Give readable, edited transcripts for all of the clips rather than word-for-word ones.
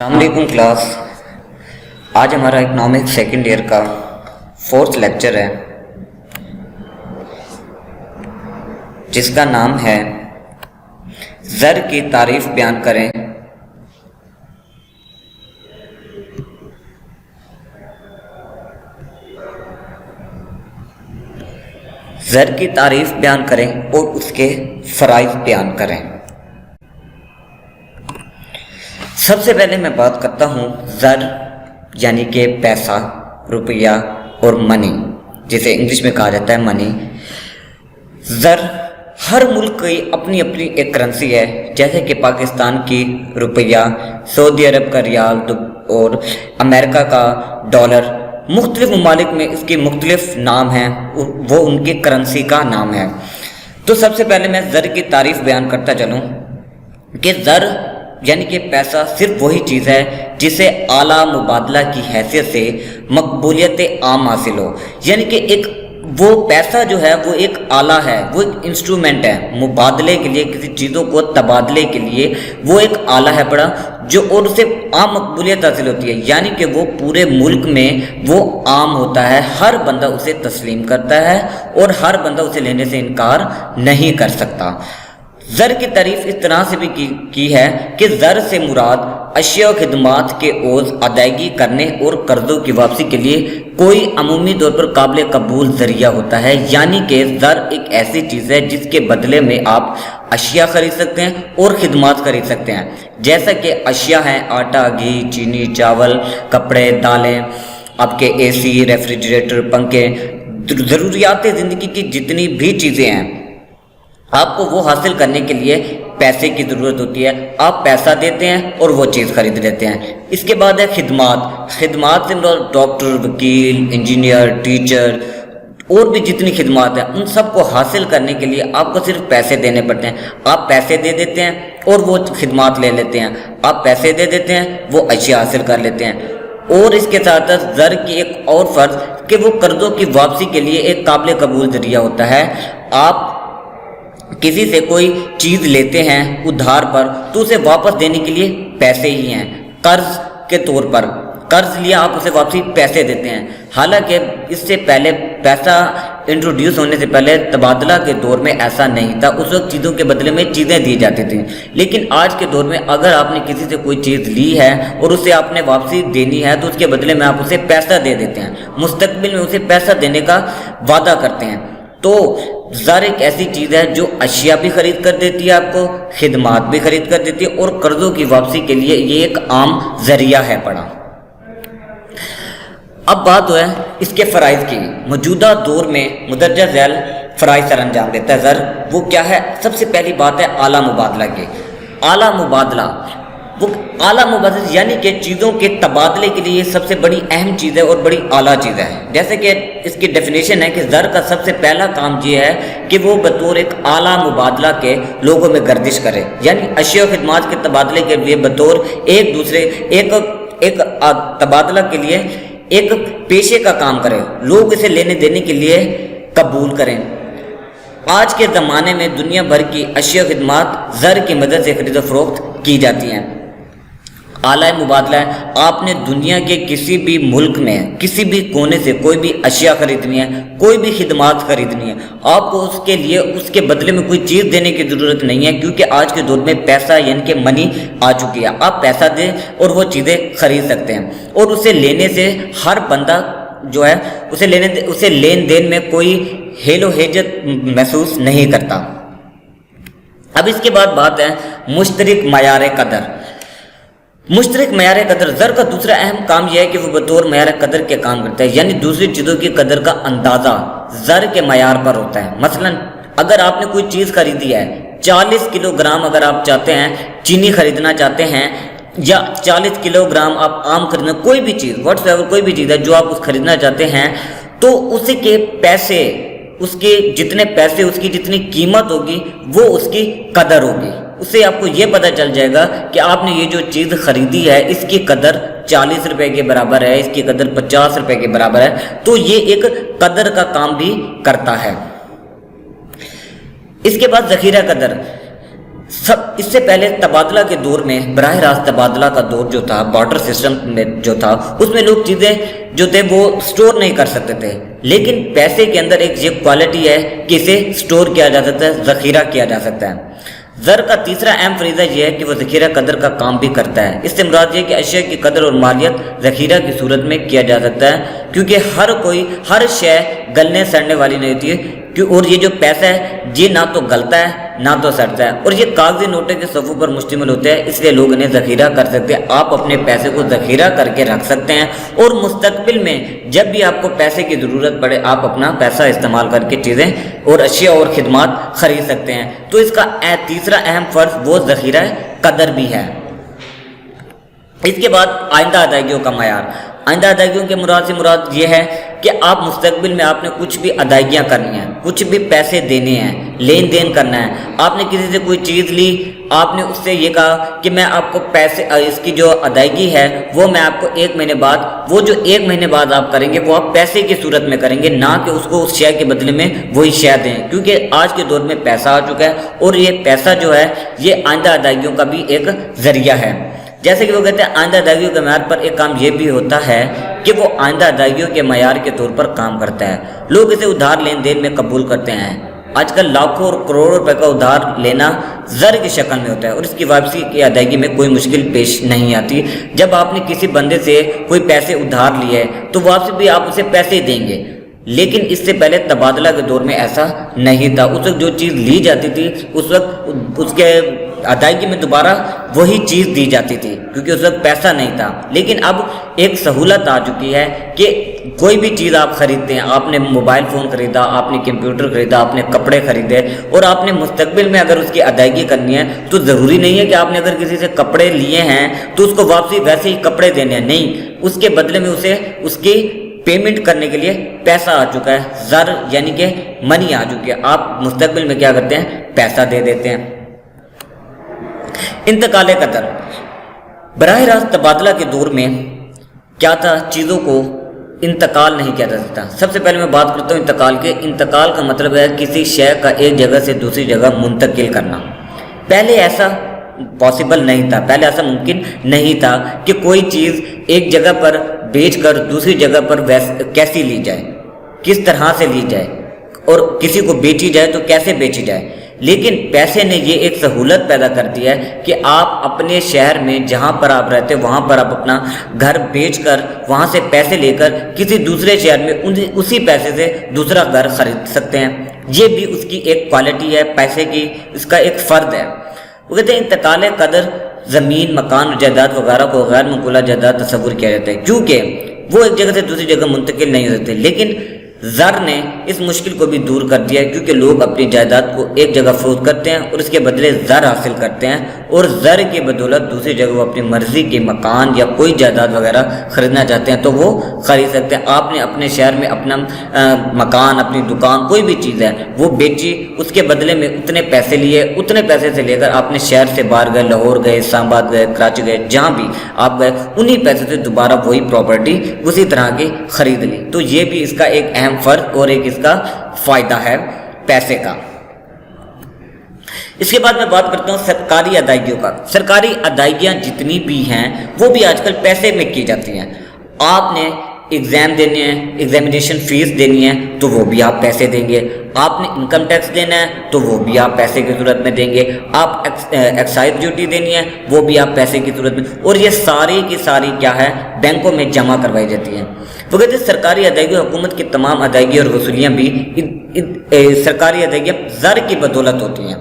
السلام علیکم کلاس. آج ہمارا اکنامکس سیکنڈ ایئر کا 4th لیکچر ہے جس کا نام ہے زر کی تعریف بیان کریں. زر کی تعریف بیان کریں اور اس کے فرائض بیان کریں. سب سے پہلے میں بات کرتا ہوں زر یعنی کہ پیسہ، روپیہ اور منی، جسے انگلش میں کہا جاتا ہے منی. زر ہر ملک کی اپنی اپنی ایک کرنسی ہے، جیسے کہ پاکستان کی روپیہ، سعودی عرب کا ریال اور امریکہ کا ڈالر. مختلف ممالک میں اس کے مختلف نام ہیں، وہ ان کی کرنسی کا نام ہے. تو سب سے پہلے میں زر کی تعریف بیان کرتا چلوں کہ زر یعنی کہ پیسہ صرف وہی چیز ہے جسے اعلیٰ مبادلہ کی حیثیت سے مقبولیت عام حاصل ہو. یعنی کہ ایک وہ پیسہ جو ہے وہ ایک آلہ ہے، وہ ایک انسٹرومنٹ ہے مبادلے کے لیے، کسی چیزوں کو تبادلے کے لیے وہ ایک آلہ ہے بڑا، جو اور اسے عام مقبولیت حاصل ہوتی ہے. یعنی کہ وہ پورے ملک میں وہ عام ہوتا ہے، ہر بندہ اسے تسلیم کرتا ہے اور ہر بندہ اسے لینے سے انکار نہیں کر سکتا. زر کی تعریف اس طرح سے بھی کی ہے کہ زر سے مراد اشیاء و خدمات کے عوض ادائیگی کرنے اور قرضوں کی واپسی کے لیے کوئی عمومی طور پر قابل قبول ذریعہ ہوتا ہے. یعنی کہ زر ایک ایسی چیز ہے جس کے بدلے میں آپ اشیاء خرید سکتے ہیں اور خدمات خرید سکتے ہیں. جیسا کہ اشیاء ہیں آٹا، گھی، چینی، چاول، کپڑے، دالیں، آپ کے اے سی، ریفریجریٹر، پنکھے، ضروریات زندگی کی جتنی بھی چیزیں ہیں، آپ کو وہ حاصل کرنے کے لیے پیسے کی ضرورت ہوتی ہے. آپ پیسہ دیتے ہیں اور وہ چیز خرید لیتے ہیں. اس کے بعد ہے خدمات. خدمات سے ڈاکٹر، وکیل، انجینئر، ٹیچر اور بھی جتنی خدمات ہیں، ان سب کو حاصل کرنے کے لیے آپ کو صرف پیسے دینے پڑتے ہیں. آپ پیسے دے دیتے ہیں اور وہ خدمات لے لیتے ہیں. آپ پیسے دے دیتے ہیں، وہ اشیاء حاصل کر لیتے ہیں. اور اس کے ساتھ زر کی ایک اور فرض کہ وہ قرضوں کی واپسی کے لیے ایک قابل قبول ذریعہ ہوتا ہے. آپ کسی سے کوئی چیز لیتے ہیں ادھار پر تو اسے واپس دینے کے لیے پیسے ہی ہیں. قرض کے طور پر قرض لیا، آپ اسے واپسی پیسے دیتے ہیں. حالانکہ اس سے پہلے پیسہ انٹروڈیوس ہونے سے پہلے تبادلہ کے دور میں ایسا نہیں تھا. اس وقت چیزوں کے بدلے میں چیزیں دی جاتی تھیں. لیکن آج کے دور میں اگر آپ نے کسی سے کوئی چیز لی ہے اور اسے آپ نے واپسی دینی ہے تو اس کے بدلے میں آپ اسے پیسہ دے دیتے ہیں، مستقبل میں اسے پیسہ دینے کا وعدہ کرتے ہیں. تو زر ایک ایسی چیز ہے جو اشیاء بھی خرید کر دیتی ہے، آپ کو خدمات بھی خرید کر دیتی ہے، اور قرضوں کی واپسی کے لیے یہ ایک عام ذریعہ ہے پڑا. اب بات ہے اس کے فرائض کی. موجودہ دور میں مندرجہ ذیل فرائض سر انجام دیتا ہے زر. وہ کیا ہے؟ سب سے پہلی بات ہے اعلیٰ مبادلہ کے. اعلیٰ مبادلہ، وہ اعلیٰ مبادلہ یعنی کہ چیزوں کے تبادلے کے لیے سب سے بڑی اہم چیز ہے اور بڑی اعلیٰ چیز ہے. جیسے کہ اس کی ڈیفینیشن ہے کہ زر کا سب سے پہلا کام یہ ہے کہ وہ بطور ایک اعلیٰ مبادلہ کے لوگوں میں گردش کرے. یعنی اشیاء و خدمات کے تبادلے کے لیے بطور ایک دوسرے ایک تبادلہ کے لیے ایک پیشے کا کام کرے، لوگ اسے لینے دینے کے لیے قبول کریں. آج کے زمانے میں دنیا بھر کی اشیاء و خدمات زر کی مدد سے خرید و فروخت کی جاتی ہیں. اعلیٰ مبادلہ ہے. آپ نے دنیا کے کسی بھی ملک میں کسی بھی کونے سے کوئی بھی اشیاء خریدنی ہے، کوئی بھی خدمات خریدنی ہے، آپ کو اس کے لیے اس کے بدلے میں کوئی چیز دینے کی ضرورت نہیں ہے، کیونکہ آج کے دور میں پیسہ یعنی کہ منی آ چکی ہے. آپ پیسہ دیں اور وہ چیزیں خرید سکتے ہیں، اور اسے لینے سے ہر بندہ جو ہے اسے لین دین میں کوئی ہیل و حیجت محسوس نہیں کرتا. اب اس کے بعد بات ہے مشترک معیار قدر. مشترک معیار قدر. زر کا دوسرا اہم کام یہ ہے کہ وہ بطور معیار قدر کے کام کرتا ہے. یعنی دوسری چیزوں کی قدر کا اندازہ زر کے معیار پر ہوتا ہے. مثلا اگر آپ نے کوئی چیز خریدی ہے، 40 کلو گرام اگر آپ چاہتے ہیں چینی خریدنا چاہتے ہیں، یا 40 کلو گرام آپ آم خریدنا، کوئی بھی چیز واٹس ایور کوئی بھی چیز ہے جو آپ خریدنا چاہتے ہیں، تو اس کے پیسے، اس کے جتنے پیسے، اس کی جتنی قیمت ہوگی وہ اس کی قدر ہوگی. اس سے آپ کو یہ پتہ چل جائے گا کہ آپ نے یہ جو چیز خریدی ہے اس کی قدر 40 روپے کے برابر ہے، اس کی قدر 50 روپے کے برابر ہے. تو یہ ایک قدر کا کام بھی کرتا ہے. اس کے بعد ذخیرہ قدر. اس سے پہلے تبادلہ کے دور میں براہ راست تبادلہ کا دور جو تھا، بارٹر سسٹم میں جو تھا، اس میں لوگ چیزیں جو تھے وہ سٹور نہیں کر سکتے تھے، لیکن پیسے کے اندر ایک یہ کوالٹی ہے کہ اسے سٹور کیا جا سکتا ہے، ذخیرہ کیا جا سکتا ہے۔ زر کا تیسرا اہم فریضہ یہ ہے کہ وہ ذخیرہ قدر کا کام بھی کرتا ہے۔ اس سے مراد یہ کہ اشیاء کی قدر اور مالیت ذخیرہ کی صورت میں کیا جا سکتا ہے، کیونکہ ہر شے گلنے سڑنے والی نہیں ہوتی ہے، اور یہ جو پیسہ ہے یہ نہ تو گلتا ہے نہ تو سڑتا ہے، اور یہ کاغذی نوٹوں کے صفوں پر مشتمل ہوتا ہے، اس لیے لوگ انہیں ذخیرہ کر سکتے ہیں۔ آپ اپنے پیسے کو ذخیرہ کر کے رکھ سکتے ہیں، اور مستقبل میں جب بھی آپ کو پیسے کی ضرورت پڑے آپ اپنا پیسہ استعمال کر کے چیزیں اور اشیاء اور خدمات خرید سکتے ہیں۔ تو اس کا تیسرا اہم فرض وہ ذخیرہ قدر بھی ہے۔ اس کے بعد آئندہ ادائیگیوں کا معیار۔ آئندہ ادائیگیوں کے مراد یہ ہے کہ آپ مستقبل میں آپ نے کچھ بھی ادائیگیاں کرنی ہیں، کچھ بھی پیسے دینے ہیں، لین دین کرنا ہے، آپ نے کسی سے کوئی چیز لی، آپ نے اس سے یہ کہا کہ میں آپ کو پیسے، اس کی جو ادائیگی ہے وہ میں آپ کو 1 مہینے بعد، وہ جو 1 مہینے بعد آپ کریں گے وہ آپ پیسے کی صورت میں کریں گے، نہ کہ اس کو اس شے کے بدلے میں وہی شے دیں، کیونکہ آج کے دور میں پیسہ آ چکا ہے، اور یہ پیسہ جو ہے یہ آئندہ ادائیگیوں کا بھی ایک ذریعہ ہے۔ جیسے کہ وہ کہتے ہیں آئندہ ادائیگیوں کے معیار پر ایک کام یہ بھی ہوتا ہے کہ وہ آئندہ ادائیگیوں کے معیار کے طور پر کام کرتا ہے۔ لوگ اسے ادھار لین دین میں قبول کرتے ہیں۔ آج کل لاکھوں اور کروڑوں روپے کا ادھار لینا زر کی شکل میں ہوتا ہے، اور اس کی واپسی کی ادائیگی میں کوئی مشکل پیش نہیں آتی۔ جب آپ نے کسی بندے سے کوئی پیسے ادھار لیے تو واپسی بھی آپ اسے پیسے دیں گے، لیکن اس سے پہلے تبادلہ کے دور میں ایسا نہیں تھا۔ اس وقت جو چیز لی جاتی تھی اس وقت اس کے ادائیگی میں دوبارہ وہی چیز دی جاتی تھی، کیونکہ اس وقت پیسہ نہیں تھا۔ لیکن اب ایک سہولت آ چکی ہے کہ کوئی بھی چیز آپ خریدتے ہیں، آپ نے موبائل فون خریدا، آپ نے کمپیوٹر خریدا، آپ نے کپڑے خریدے، اور آپ نے مستقبل میں اگر اس کی ادائیگی کرنی ہے تو ضروری نہیں ہے کہ آپ نے اگر کسی سے کپڑے لیے ہیں تو اس کو واپسی ویسے ہی کپڑے دینے ہیں، نہیں، اس کے بدلے میں اسے اس کی پیمنٹ کرنے کے لیے پیسہ آ چکا ہے، زر یعنی کہ منی آ چکی ہے۔ آپ مستقبل میں کیا کرتے ہیں؟ پیسہ دے دیتے ہیں۔ انتقال قدر۔ براہ راست تبادلہ کے دور میں کیا تھا؟ چیزوں کو انتقال نہیں کیا جا سکتا۔ سب سے پہلے میں بات کرتا ہوں انتقال کے۔ انتقال کا مطلب ہے کسی شے کا ایک جگہ سے دوسری جگہ منتقل کرنا۔ پہلے ایسا پاسبل نہیں تھا، پہلے ایسا ممکن نہیں تھا کہ کوئی چیز ایک جگہ پر بیچ کر دوسری جگہ پر کیسی لی جائے، کس طرح سے لی جائے، اور کسی کو بیچی جائے تو کیسے بیچی جائے۔ لیکن پیسے نے یہ ایک سہولت پیدا کر دی ہے کہ آپ اپنے شہر میں جہاں پر آپ رہتے وہاں پر آپ اپنا گھر بیچ کر وہاں سے پیسے لے کر کسی دوسرے شہر میں اسی پیسے سے دوسرا گھر خرید سکتے ہیں۔ یہ بھی اس کی ایک کوالٹی ہے، پیسے کی اس کا ایک فرد ہے۔ وہ کہتے ہیں انتقال قدر زمین، مکان، جائیداد وغیرہ کو غیر منقولہ جائیداد تصور کیا جاتا ہے، کیونکہ وہ ایک جگہ سے دوسری جگہ منتقل نہیں ہو سکتے۔ لیکن زر نے اس مشکل کو بھی دور کر دیا ہے، کیونکہ لوگ اپنی جائیداد کو ایک جگہ فروخت کرتے ہیں اور اس کے بدلے زر حاصل کرتے ہیں، اور زر کی بدولت دوسری جگہ وہ اپنی مرضی کے مکان یا کوئی جائیداد وغیرہ خریدنا چاہتے ہیں تو وہ خرید سکتے ہیں۔ آپ نے اپنے شہر میں اپنا مکان، اپنی دکان، کوئی بھی چیز ہے وہ بیچی، اس کے بدلے میں اتنے پیسے لیے، اتنے پیسے سے لے کر آپ نے شہر سے باہر گئے، لاہور گئے، اسلام آباد گئے، کراچی گئے، جہاں بھی آپ گئے انہی پیسے سے دوبارہ وہی پراپرٹی اسی طرح کی خرید لی۔ تو یہ بھی اس کا ایک اہم فرق اور ایک اس کا فائدہ ہے پیسے کا۔ اس کے بعد میں بات کرتا ہوں سرکاری ادائیگیوں کا۔ سرکاری ادائیگیاں جتنی بھی ہیں وہ بھی آج کل پیسے میں کی جاتی ہیں۔ آپ نے ایگزام دینے ہیں، ایگزامینیشن فیس دینی ہے تو وہ بھی آپ پیسے دیں گے، آپ نے انکم ٹیکس دینا ہے تو وہ بھی آپ پیسے کی صورت میں دیں گے، آپ ایکسائز ڈیوٹی دینی ہے وہ بھی آپ پیسے کی صورت میں، اور یہ ساری کی ساری کیا ہے؟ بینکوں میں جمع کروائی جاتی ہیں۔ وہ کہتے ہیں سرکاری ادائیگی، حکومت کی تمام ادائیگی اور وصولیاں بھی سرکاری ادائیگیاں زر کی بدولت ہوتی ہیں۔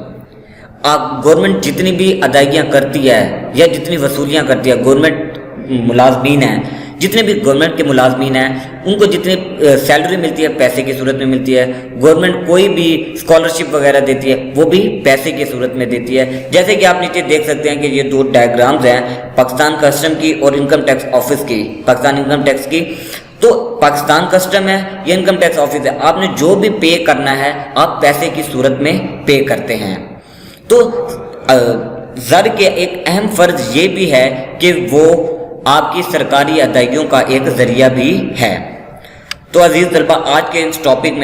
آپ گورنمنٹ جتنی بھی ادائیگیاں کرتی ہے یا جتنی وصولیاں کرتی ہے، گورنمنٹ ملازمین ہیں، جتنے بھی گورنمنٹ کے ملازمین ہیں ان کو جتنی سیلری ملتی ہے پیسے کی صورت میں ملتی ہے۔ گورنمنٹ کوئی بھی اسکالرشپ وغیرہ دیتی ہے وہ بھی پیسے کی صورت میں دیتی ہے۔ جیسے کہ آپ نیچے دیکھ سکتے ہیں کہ یہ 2 ڈائیگرامز ہیں پاکستان کسٹم کی اور انکم ٹیکس آفس کی، پاکستان انکم ٹیکس کی۔ تو پاکستان کسٹم ہے، یہ انکم ٹیکس آفس ہے، آپ نے جو بھی پے کرنا ہے آپ پیسے کی صورت میں پے کرتے ہیں۔ تو زر کے ایک اہم فرض یہ بھی ہے کہ وہ آپ کی سرکاری ادائیگیوں کا ایک ذریعہ بھی ہے۔ تو عزیز طلبہ، آج کے اس ٹاپک میں